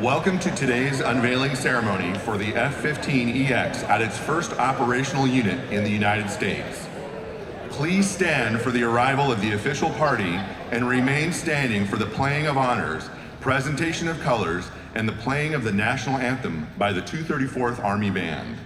Welcome to today's unveiling ceremony for the F-15EX at its first operational unit in the United States. Please stand for the arrival of the official party and remain standing for the playing of honors, presentation of colors, and the playing of the national anthem by the 234th Army Band.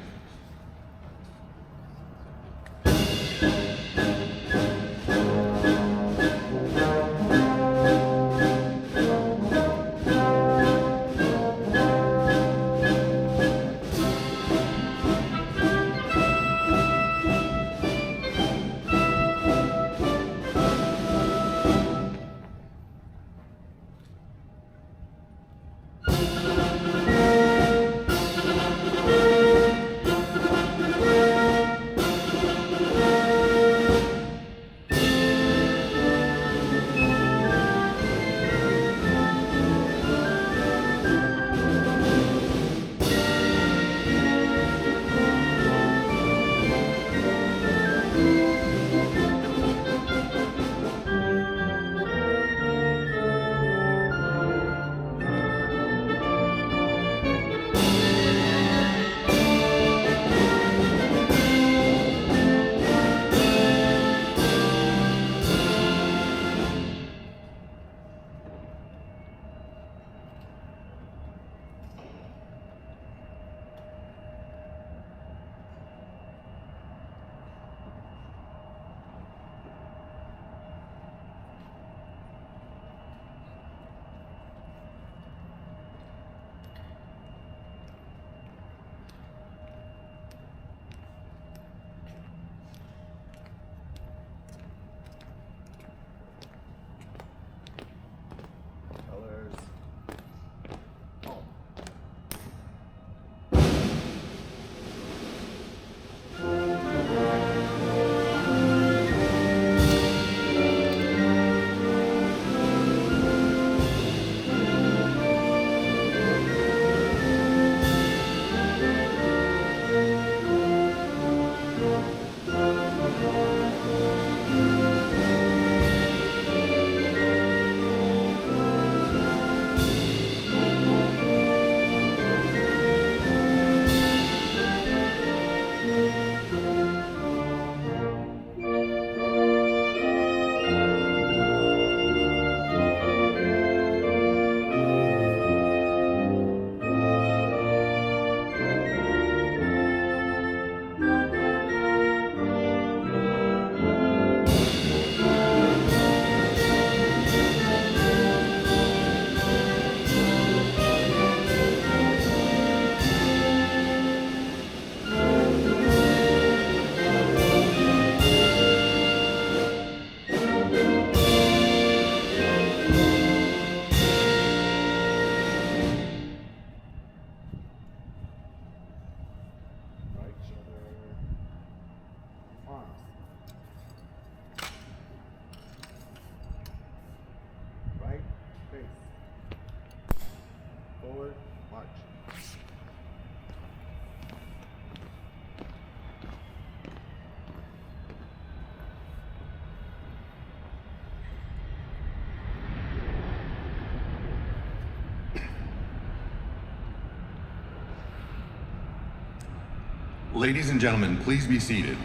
Ladies and gentlemen, please be seated.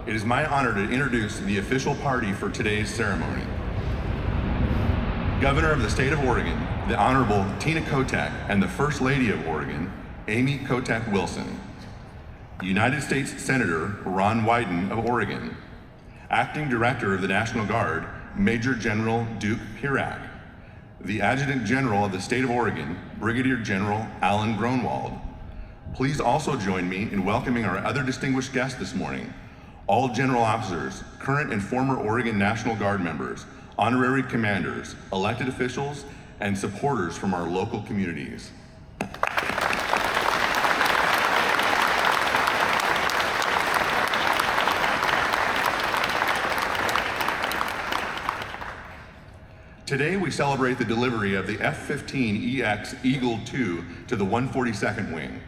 It is my honor to introduce the official party for today's ceremony. Governor of the State of Oregon, the Honorable Tina Kotek, and the First Lady of Oregon, Amy Kotek Wilson. United States Senator Ron Wyden of Oregon. Acting Director of the National Guard, Major General Duke Pirak. The Adjutant General of the State of Oregon, Brigadier General Alan Gronewold. Please also join me in welcoming our other distinguished guests this morning, all general officers, current and former Oregon National Guard members, honorary commanders, elected officials, and supporters from our local communities. Today we celebrate the delivery of the F-15EX Eagle II to the 142nd Wing.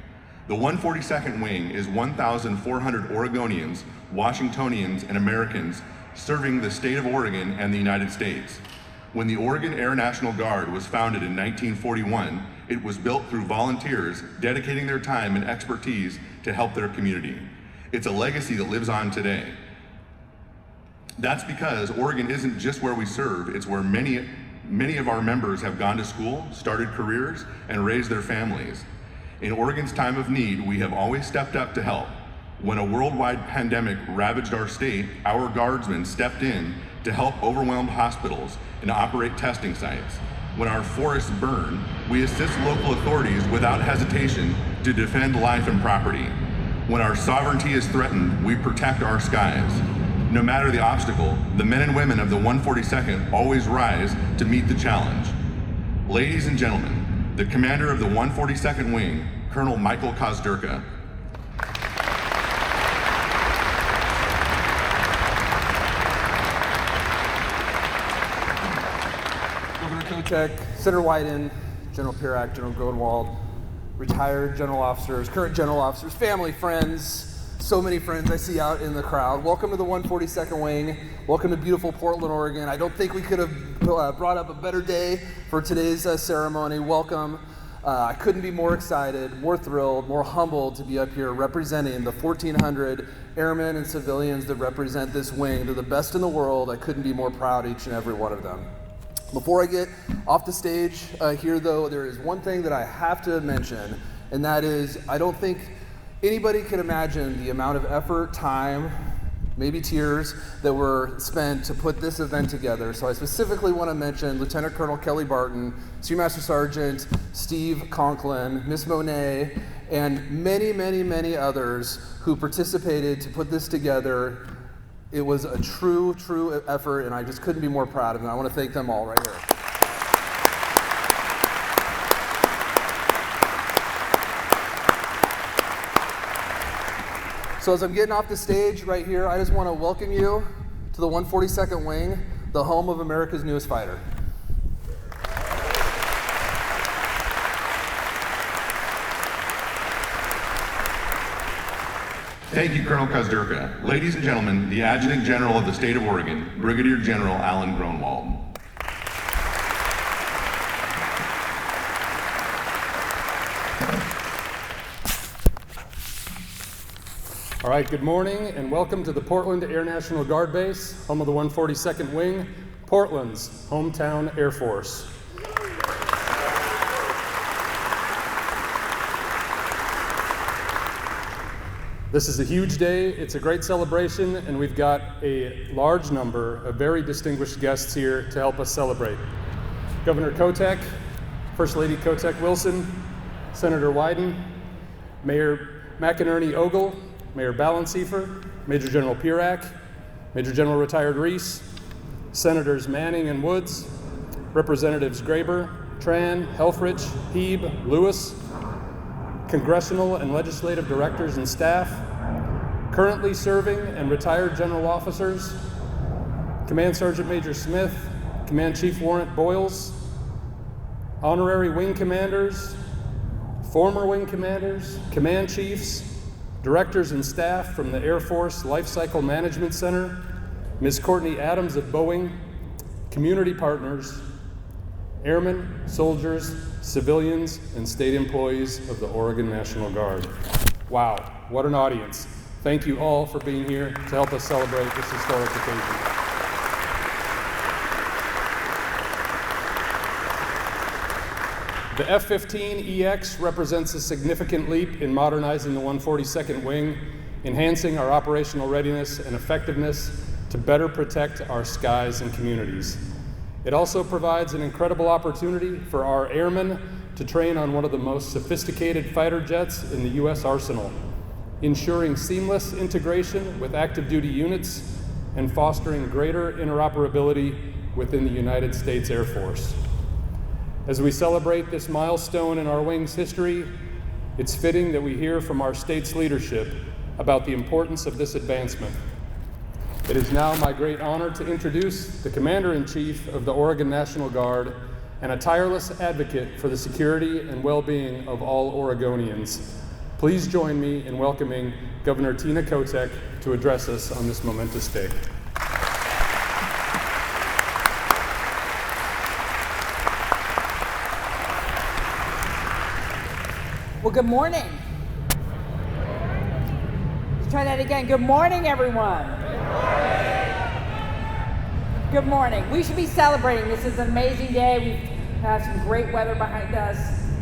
The 142nd Wing is 1,400 Oregonians, Washingtonians, and Americans serving the state of Oregon and the United States. When the Oregon Air National Guard was founded in 1941, It was built through volunteers dedicating their time and expertise to help their community. It's a legacy that lives on today. That's because Oregon isn't just where we serve, it's where many of our members have gone to school, started careers, and raised their families. In Oregon's time of need, we have always stepped up to help. When a worldwide pandemic ravaged our state, our guardsmen stepped in to help overwhelmed hospitals and operate testing sites. When our forests burn, we assist local authorities without hesitation to defend life and property. When our sovereignty is threatened, we protect our skies. No matter the obstacle, the men and women of the 142nd always rise to meet the challenge. Ladies and gentlemen, the commander of the 142nd Wing, Colonel Michael Kozdurka. Governor Kotek, Senator Wyden, General Pirak, General Gronewold, retired general officers, current general officers, family, friends, so many friends I see out in the crowd. Welcome to the 142nd Wing. Welcome to beautiful Portland, Oregon. I don't think we could have brought up a better day for today's ceremony. Welcome. I couldn't be more excited, more thrilled, more humbled to be up here representing the 1,400 airmen and civilians that represent this wing. They're the best in the world. I couldn't be more proud, each and every one of them. Before I get off the stage here, though, there is one thing that I have to mention, and that is I don't think anybody can imagine the amount of effort, time, maybe tears that were spent to put this event together. So I specifically want to mention Lieutenant Colonel Kelly Barton, Senior Master Sergeant Steve Conklin, Miss Monet, and many, many, many others who participated to put this together. It was a true effort, and I just couldn't be more proud of them. I want to thank them all right here. So as I'm getting off the stage right here, I just want to welcome you to the 142nd Wing, the home of America's newest fighter. Thank you, Colonel Kozdurka. Ladies and gentlemen, the Adjutant General of the State of Oregon, Brigadier General Alan Gronewold. All right, good morning and welcome to the Portland Air National Guard Base, home of the 142nd Wing, Portland's hometown Air Force. This is a huge day, it's a great celebration, and we've got a large number of very distinguished guests here to help us celebrate. Governor Kotek, First Lady Kotek Wilson, Senator Wyden, Mayor McInerney Ogle, Mayor Balanciefer, Major General Pirak, Major General Retired Reese, Senators Manning and Woods, Representatives Graber, Tran, Helfrich, Heeb, Lewis, Congressional and legislative directors and staff, currently serving and retired general officers, Command Sergeant Major Smith, Command Chief Warrant Boyles, honorary wing commanders, former wing commanders, command chiefs, directors and staff from the Air Force Life Cycle Management Center, Ms. Courtney Adams of Boeing, community partners, airmen, soldiers, civilians, and state employees of the Oregon National Guard. Wow, what an audience. Thank you all for being here to help us celebrate this historic occasion. The F-15EX represents a significant leap in modernizing the 142nd Wing, enhancing our operational readiness and effectiveness to better protect our skies and communities. It also provides an incredible opportunity for our airmen to train on one of the most sophisticated fighter jets in the U.S. arsenal, ensuring seamless integration with active duty units and fostering greater interoperability within the United States Air Force. As we celebrate this milestone in our wing's history, it's fitting that we hear from our state's leadership about the importance of this advancement. It is now my great honor to introduce the Commander-in-Chief of the Oregon National Guard and a tireless advocate for the security and well-being of all Oregonians. Please join me in welcoming Governor Tina Kotek to address us on this momentous day. Well, good morning. Let's try that again. Good morning, everyone. Good morning. We should be celebrating. This is an amazing day. We've had some great weather behind us.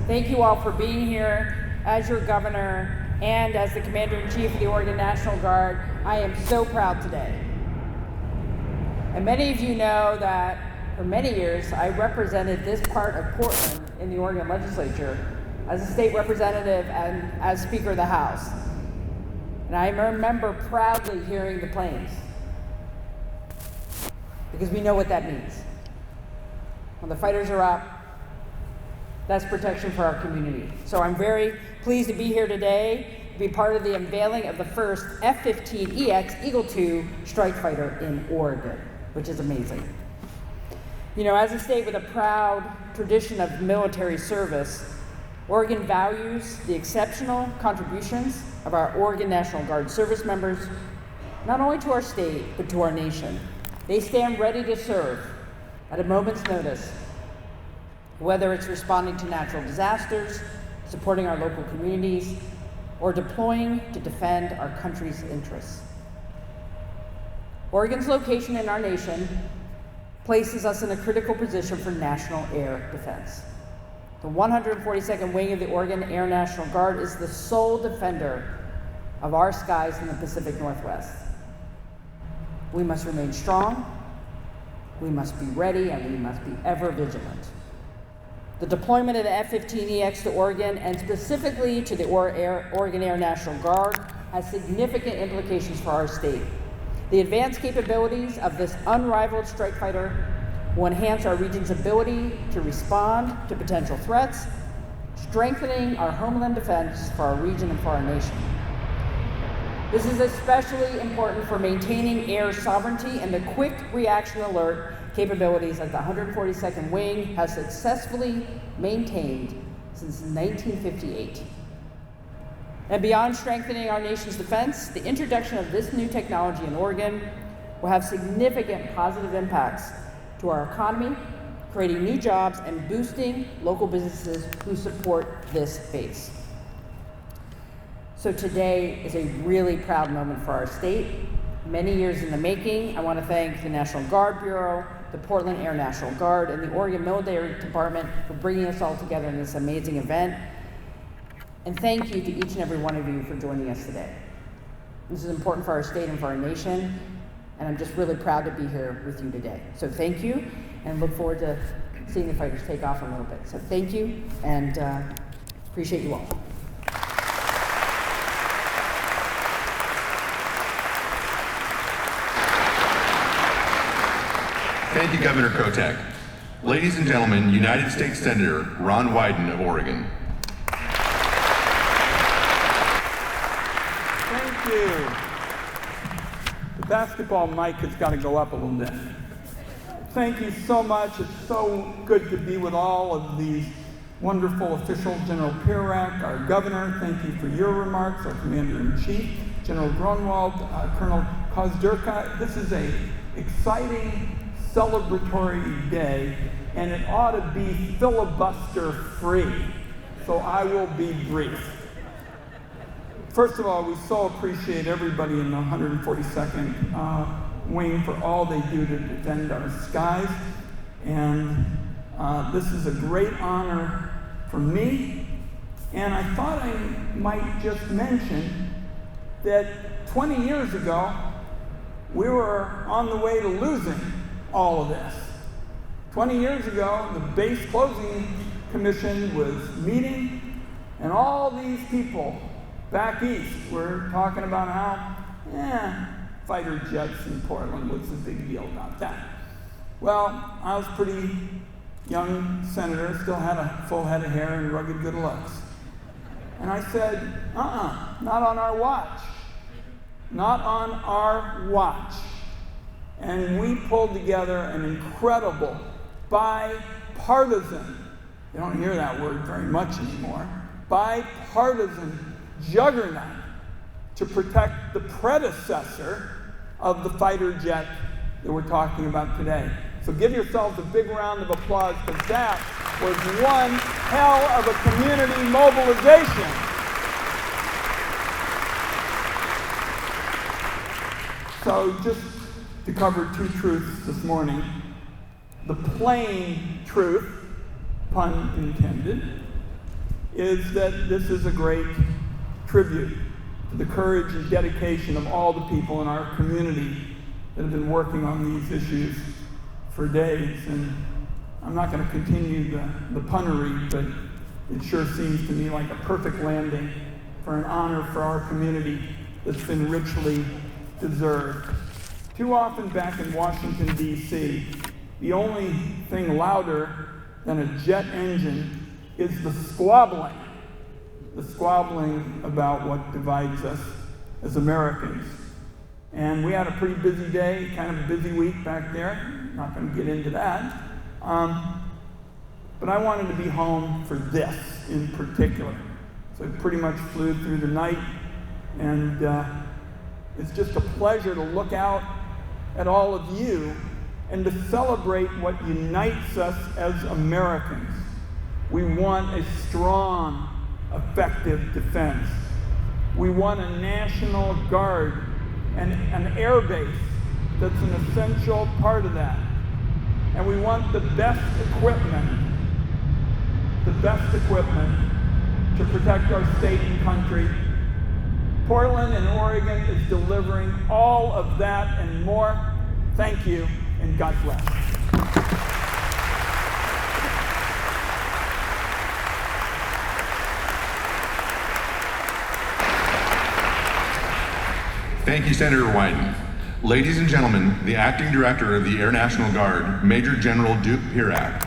Thank you all for being here. As your governor and as the Commander-in-Chief of the Oregon National Guard, I am so proud today. And many of you know that for many years, I represented this part of Portland in the Oregon legislature as a state representative and as Speaker of the House. And I remember proudly hearing the planes, because we know what that means. When the fighters are up, that's protection for our community. So I'm very pleased to be here today to be part of the unveiling of the first F-15EX Eagle II strike fighter in Oregon, which is amazing. You know, as a state with a proud tradition of military service, Oregon values the exceptional contributions of our Oregon National Guard service members, not only to our state, but to our nation. They stand ready to serve at a moment's notice, whether it's responding to natural disasters, supporting our local communities, or deploying to defend our country's interests. Oregon's location in our nation places us in a critical position for national air defense. The 142nd Wing of the Oregon Air National Guard is the sole defender of our skies in the Pacific Northwest. We must remain strong, we must be ready, and we must be ever vigilant. The deployment of the F-15EX to Oregon, and specifically to the Oregon Air National Guard, has significant implications for our state. The advanced capabilities of this unrivaled strike fighter will enhance our region's ability to respond to potential threats, strengthening our homeland defense for our region and for our nation. This is especially important for maintaining air sovereignty and the quick reaction alert capabilities that the 142nd Wing has successfully maintained since 1958. And beyond strengthening our nation's defense, the introduction of this new technology in Oregon will have significant positive impacts to our economy, creating new jobs and boosting local businesses who support this base. So today is a really proud moment for our state. Many years in the making. I want to thank the National Guard Bureau, the Portland Air National Guard, and the Oregon Military Department for bringing us all together in this amazing event. And thank you to each and every one of you for joining us today. This is important for our state and for our nation, and I'm just really proud to be here with you today. So thank you, and look forward to seeing the fighters take off in a little bit. So thank you, and appreciate you all. Thank you, Governor Kotek. Ladies and gentlemen, United States Senator Ron Wyden of Oregon. Thank you. The basketball mic has got to go up a little bit. Thank you so much. It's so good to be with all of these wonderful officials. General Pirak, our governor, thank you for your remarks. Our Commander-in-Chief, General Gronewold, Colonel Kozdurka. This is an exciting, celebratory day, and it ought to be filibuster-free. So I will be brief. First of all, we so appreciate everybody in the 142nd Wing for all they do to defend our skies. And this is a great honor for me. And I thought I might just mention that 20 years ago, we were on the way to losing all of this. 20 years ago, the Base Closing Commission was meeting, and all these people back east were talking about how, fighter jets in Portland, what's the big deal about that? Well, I was a pretty young senator, still had a full head of hair and rugged good looks. And I said, not on our watch. Not on our watch. And we pulled together an incredible bipartisan, you don't hear that word very much anymore, bipartisan juggernaut to protect the predecessor of the fighter jet that we're talking about today. So give yourselves a big round of applause, because that was one hell of a community mobilization. So just to cover two truths this morning. The plain truth, pun intended, is that this is a great tribute to the courage and dedication of all the people in our community that have been working on these issues for days. And I'm not going to continue the punnery, but it sure seems to me like a perfect landing for an honor for our community that's been richly deserved. Too often back in Washington, D.C., the only thing louder than a jet engine is the squabbling about what divides us as Americans. And we had a pretty busy day, kind of a busy week back there. Not going to get into that. But I wanted to be home for this in particular. So I pretty much flew through the night, and it's just a pleasure to look out at all of you and to celebrate what unites us as Americans. We want a strong, effective defense. We want a National Guard and an air base that's an essential part of that. And we want the best equipment to protect our state and country. Portland and Oregon is delivering all of that and more. Thank you, and God bless. Thank you, Senator Wyden. Ladies and gentlemen, the Acting Director of the Air National Guard, Major General Duke Pirak.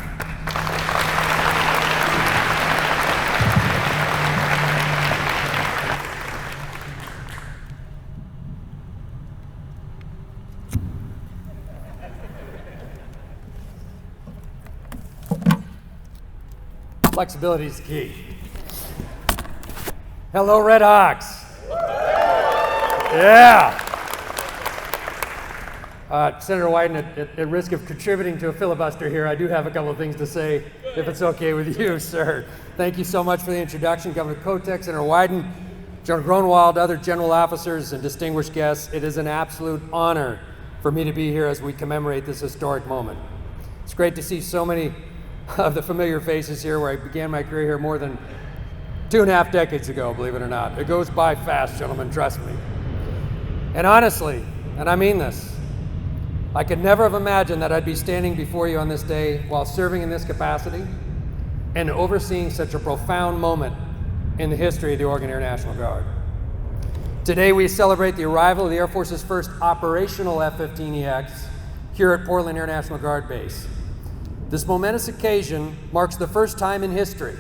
Flexibility is key. Hello, Red Hawks. Yeah. Senator Wyden, at risk of contributing to a filibuster here, I do have a couple of things to say, if it's okay with you, sir. Thank you so much for the introduction, Governor Kotek, Senator Wyden, General Gronewold, other general officers, and distinguished guests. It is an absolute honor for me to be here as we commemorate this historic moment. It's great to see so many of the familiar faces here, where I began my career here more than 2.5 decades ago, believe it or not. It goes by fast, gentlemen, trust me. And honestly, and I mean this, I could never have imagined that I'd be standing before you on this day while serving in this capacity and overseeing such a profound moment in the history of the Oregon Air National Guard. Today we celebrate the arrival of the Air Force's first operational F-15EX here at Portland Air National Guard Base. This momentous occasion marks the first time in history,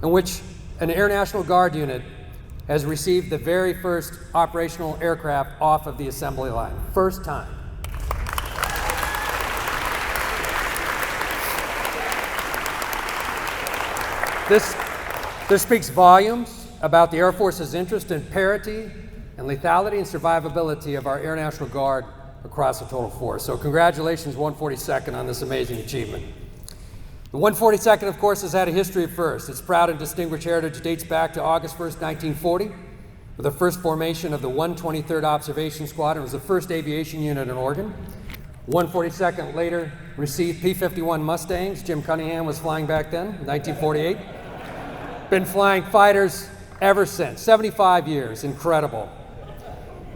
in which an Air National Guard unit has received the very first operational aircraft off of the assembly line. First time. This speaks volumes about the Air Force's interest in parity and lethality and survivability of our Air National Guard across the total force. So congratulations, 142nd, on this amazing achievement. The 142nd, of course, has had a history of firsts. Its proud and distinguished heritage dates back to August 1st, 1940, with the first formation of the 123rd Observation Squadron. It was the first aviation unit in Oregon. 142nd later received P-51 Mustangs. Jim Cunningham was flying back then, 1948. Been flying fighters ever since, 75 years, incredible.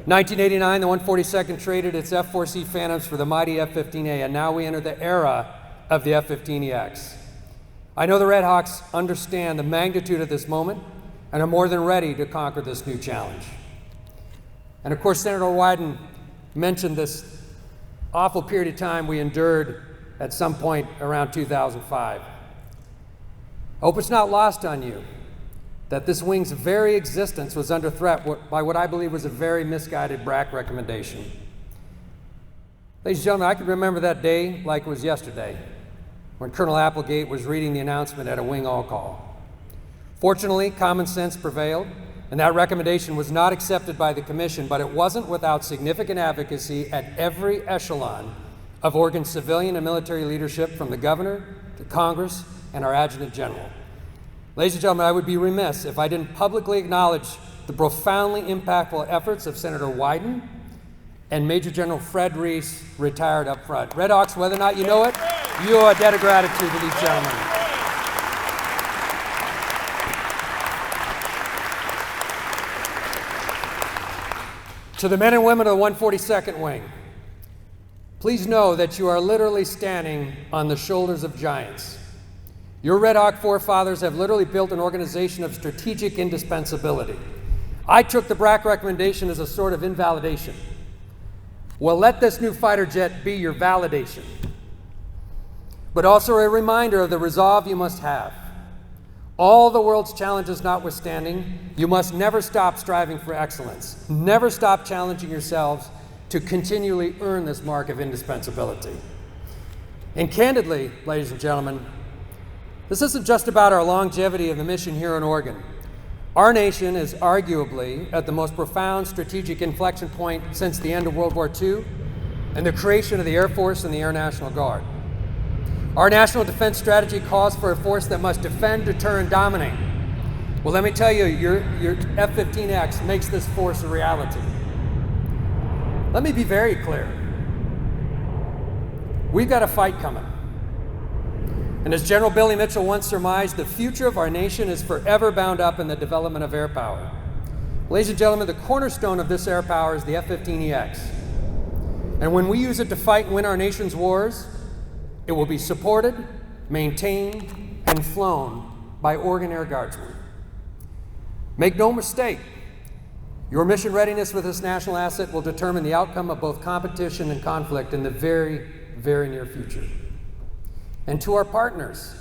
1989, the 142nd traded its F-4C Phantoms for the mighty F-15A, and now we enter the era of the F-15EX. I know the Red Hawks understand the magnitude of this moment and are more than ready to conquer this new challenge. And of course, Senator Wyden mentioned this awful period of time we endured at some point around 2005. I hope it's not lost on you that this wing's very existence was under threat by what I believe was a very misguided BRAC recommendation. Ladies and gentlemen, I can remember that day like it was yesterday, when Colonel Applegate was reading the announcement at a wing all-call. Fortunately, common sense prevailed, and that recommendation was not accepted by the Commission, but it wasn't without significant advocacy at every echelon of Oregon's civilian and military leadership, from the governor to Congress, and our Adjutant General. Ladies and gentlemen, I would be remiss if I didn't publicly acknowledge the profoundly impactful efforts of Senator Wyden and Major General Fred Reese, retired up front. Red Hawks, whether or not you know it, you owe a debt of gratitude to these gentlemen. To the men and women of the 142nd Wing, please know that you are literally standing on the shoulders of giants. Your Red Hawk forefathers have literally built an organization of strategic indispensability. I took the BRAC recommendation as a sort of invalidation. Well, let this new fighter jet be your validation, but also a reminder of the resolve you must have. All the world's challenges notwithstanding, you must never stop striving for excellence. Never stop challenging yourselves to continually earn this mark of indispensability. And candidly, ladies and gentlemen, this isn't just about our longevity of the mission here in Oregon. Our nation is arguably at the most profound strategic inflection point since the end of World War II and the creation of the Air Force and the Air National Guard. Our national defense strategy calls for a force that must defend, deter, and dominate. Well, let me tell you, your F-15X makes this force a reality. Let me be very clear. We've got a fight coming. And as General Billy Mitchell once surmised, the future of our nation is forever bound up in the development of air power. Ladies and gentlemen, the cornerstone of this air power is the F-15EX. And when we use it to fight and win our nation's wars, it will be supported, maintained, and flown by Oregon Air Guardsmen. Make no mistake, your mission readiness with this national asset will determine the outcome of both competition and conflict in the very, very near future. And to our partners,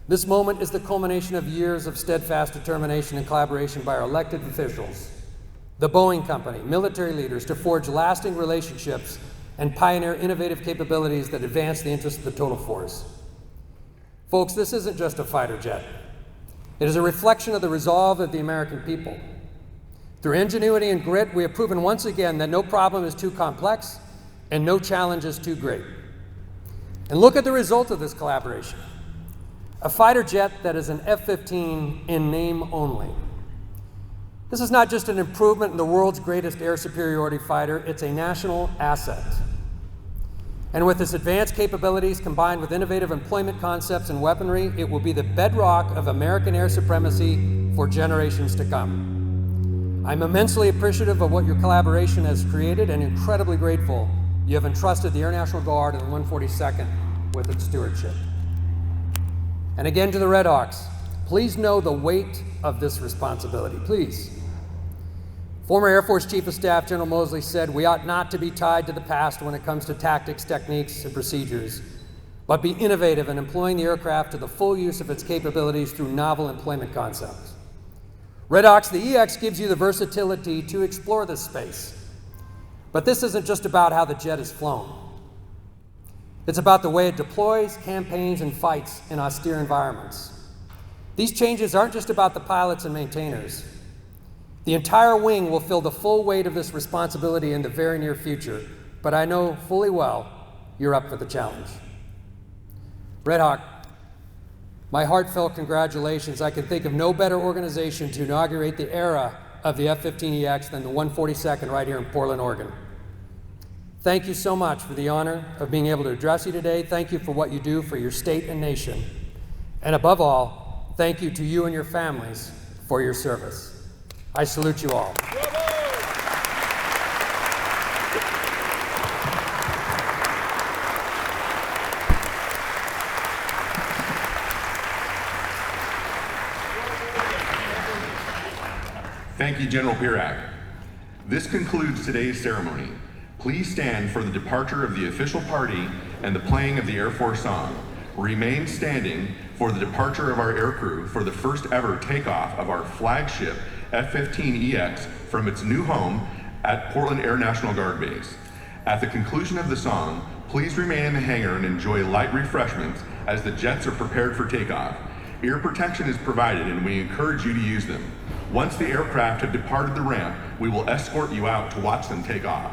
this moment is the culmination of years of steadfast determination and collaboration by our elected officials, the Boeing Company, military leaders, to forge lasting relationships and pioneer innovative capabilities that advance the interests of the total force. Folks, this isn't just a fighter jet. It is a reflection of the resolve of the American people. Through ingenuity and grit, we have proven once again that no problem is too complex and no challenge is too great. And look at the result of this collaboration. A fighter jet that is an F-15 in name only. This is not just an improvement in the world's greatest air superiority fighter, it's a national asset. And with its advanced capabilities combined with innovative employment concepts and weaponry, it will be the bedrock of American air supremacy for generations to come. I'm immensely appreciative of what your collaboration has created and incredibly grateful you have entrusted the Air National Guard and the 142nd with its stewardship. And again to the Red Hawks, please know the weight of this responsibility, please. Former Air Force Chief of Staff General Moseley said, "We ought not to be tied to the past when it comes to tactics, techniques, and procedures, but be innovative in employing the aircraft to the full use of its capabilities through novel employment concepts." Red Hawks, the EX gives you the versatility to explore this space. But this isn't just about how the jet is flown. It's about the way it deploys, campaigns, and fights in austere environments. These changes aren't just about the pilots and maintainers. The entire wing will feel the full weight of this responsibility in the very near future, but I know fully well you're up for the challenge. Red Hawk, my heartfelt congratulations. I can think of no better organization to inaugurate the era of the F-15EX than the 142nd right here in Portland, Oregon. Thank you so much for the honor of being able to address you today. Thank you for what you do for your state and nation. And above all, thank you to you and your families for your service. I salute you all. Thank you, General Pirak. This concludes today's ceremony. Please stand for the departure of the official party and the playing of the Air Force song. Remain standing for the departure of our aircrew for the first ever takeoff of our flagship F-15EX from its new home at Portland Air National Guard Base. At the conclusion of the song, please remain in the hangar and enjoy light refreshments as the jets are prepared for takeoff. Ear protection is provided and we encourage you to use them. Once the aircraft have departed the ramp, we will escort you out to watch them take off.